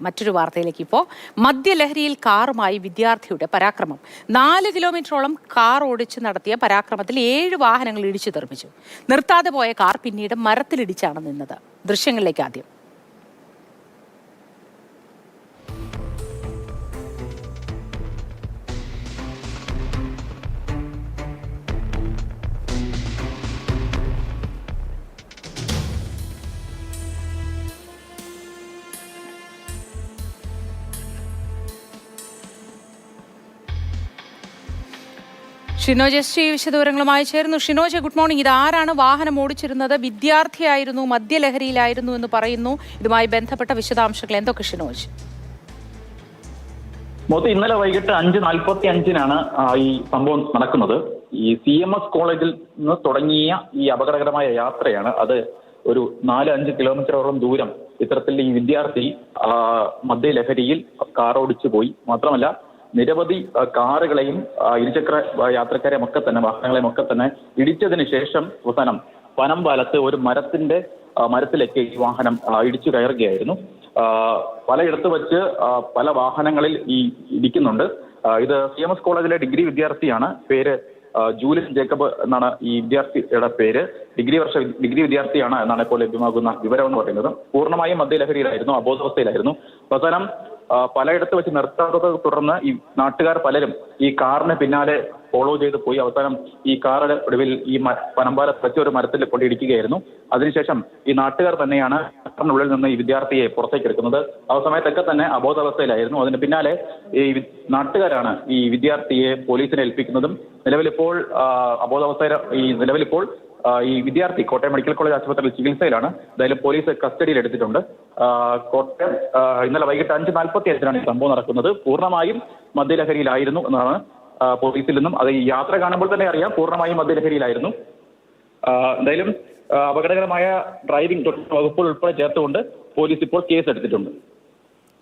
മറ്റൊരു വാർത്തയിലേക്ക് ഇപ്പോൾ മദ്യലഹരിയിൽ കാറുമായി വിദ്യാർത്ഥിയുടെ പരാക്രമം. 4 കിലോമീറ്ററോളം കാർ ഓടിച്ച് നടത്തിയ പരാക്രമത്തിൽ 7 വാഹനങ്ങൾ ഇടിച്ചു തെറിപ്പിച്ചു. നിർത്താതെ പോയ കാർ പിന്നീട് മരത്തിലിടിച്ചാണ് നിന്നത്. ദൃശ്യങ്ങളിലേക്ക് ആദ്യം. ഷിനോജ് എസ് വിശദവിവരങ്ങളുമായി ചേർന്നു. Shinoj, good morning. ഇതാരാണ് വാഹനം ഓടിച്ചിരുന്നത്? വിദ്യാർത്ഥിയായിരുന്നു, മദ്യലഹരിയിലായിരുന്നു എന്ന് പറയുന്നു. ഇതുമായി ബന്ധപ്പെട്ട വിശദാംശങ്ങൾ എന്തൊക്കെ ഷിനോജ്? മോദി, ഇന്നലെ വൈകിട്ട് 5:45-നാണ് ഈ സംഭവം നടക്കുന്നത്. ഈ CMS കോളേജിൽ നിന്ന് തുടങ്ങിയ ഈ അപകടകരമായ യാത്രയാണ്. അത് ഒരു 4-5 കിലോമീറ്ററോളം ദൂരം ഇത്തരത്തിൽ ഈ വിദ്യാർത്ഥി മദ്യലഹരിയിൽ കാർ ഓടിച്ചു പോയി. മാത്രമല്ല, നിരവധി കാറുകളെയും ഇരുചക്ര യാത്രക്കാരെയും ഒക്കെ തന്നെ, വാഹനങ്ങളെയും ഒക്കെ തന്നെ ഇടിച്ചതിന് ശേഷം അവസാനം പനമ്പാലത്ത് ഒരു മരത്തിലേക്ക് ഈ വാഹനം ഇടിച്ചു കയറുകയായിരുന്നു. പലയിടത്ത് വെച്ച് പല വാഹനങ്ങളിൽ ഈ ഇടിക്കുന്നുണ്ട്. ഇത് CMS കോളേജിലെ ഡിഗ്രി വിദ്യാർത്ഥിയാണ്. പേര് ജൂലിൻ ജേക്കബ് എന്നാണ് ഈ വിദ്യാർത്ഥിയുടെ പേര്. ഡിഗ്രി വിദ്യാർത്ഥിയാണ് എന്നാണ് ഇപ്പോൾ ലഭ്യമാകുന്ന വിവരം എന്ന് പറയുന്നത്. പൂർണ്ണമായും മദ്യലഹരിയിലായിരുന്നു, അബോധാവസ്ഥയിലായിരുന്നു. അവസാനം പലയിടത്ത് വെച്ച് നിർത്താത്തത് തുടർന്ന് ഈ നാട്ടുകാർ പലരും ഈ കാറിന് പിന്നാലെ ഫോളോ ചെയ്ത് പോയി. അവസാനം ഈ കാറുടെ ഒടുവിൽ ഈ പനമ്പാലത്ത് വെച്ച് ഒരു മരത്തിൽ കൊണ്ടിടിക്കുകയായിരുന്നു. അതിനുശേഷം ഈ നാട്ടുകാർ തന്നെയാണ് കാറിനുള്ളിൽ നിന്ന് ഈ വിദ്യാർത്ഥിയെ പുറത്തേക്ക് എടുക്കുന്നത്. ആ സമയത്തൊക്കെ തന്നെ അബോധാവസ്ഥയിലായിരുന്നു. അതിന് പിന്നാലെ ഈ നാട്ടുകാരാണ് ഈ വിദ്യാർത്ഥിയെ പോലീസിനെ ഏൽപ്പിക്കുന്നതും. നിലവിലിപ്പോൾ ഈ വിദ്യാർത്ഥി കോട്ടയം മെഡിക്കൽ കോളേജ് ആശുപത്രിയിൽ ചികിത്സയിലാണ്. എന്തായാലും പോലീസ് കസ്റ്റഡിയിൽ എടുത്തിട്ടുണ്ട്. കോട്ടയം ഇന്നലെ വൈകിട്ട് 5:45-നാണ് ഈ സംഭവം നടക്കുന്നത്. പൂർണ്ണമായും മദ്യലഹരിയിലായിരുന്നു എന്നാണ് പോലീസിൽ നിന്നും. അത് ഈ യാത്ര കാണുമ്പോൾ തന്നെ അറിയാം, പൂർണ്ണമായും മദ്യലഹരിയിലായിരുന്നു. എന്തായാലും അപകടകരമായ ഡ്രൈവിംഗ് വകുപ്പുകൾ ഉൾപ്പെടെ ചേർത്തുകൊണ്ട് പോലീസ് ഇപ്പോൾ കേസ് എടുത്തിട്ടുണ്ട്.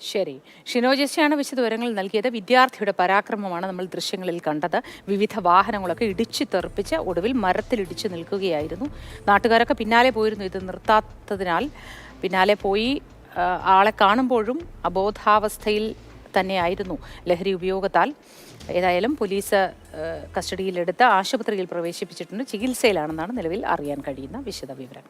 ശരി, ഷിനോജ് എസ് വിശദവിവരങ്ങൾ നൽകിയത്. വിദ്യാർത്ഥിയുടെ പരാക്രമമാണ് നമ്മൾ ദൃശ്യങ്ങളിൽ കണ്ടത്. വിവിധ വാഹനങ്ങളൊക്കെ ഇടിച്ചു തെറിപ്പിച്ച് ഒടുവിൽ മരത്തിലിടിച്ചു നിൽക്കുകയായിരുന്നു. നാട്ടുകാരൊക്കെ പിന്നാലെ പോയിരുന്നു. ഇത് നിർത്താത്തതിനാൽ പിന്നാലെ പോയി. ആളെ കാണുമ്പോഴും അബോധാവസ്ഥയിൽ തന്നെയായിരുന്നു ലഹരി ഉപയോഗത്താൽ. ഏതായാലും പോലീസ് കസ്റ്റഡിയിലെടുത്ത് ആശുപത്രിയിൽ പ്രവേശിപ്പിച്ചിട്ടുണ്ട്. ചികിത്സയിലാണെന്നാണ് നിലവിൽ അറിയാൻ കഴിയുന്ന വിശദവിവരം.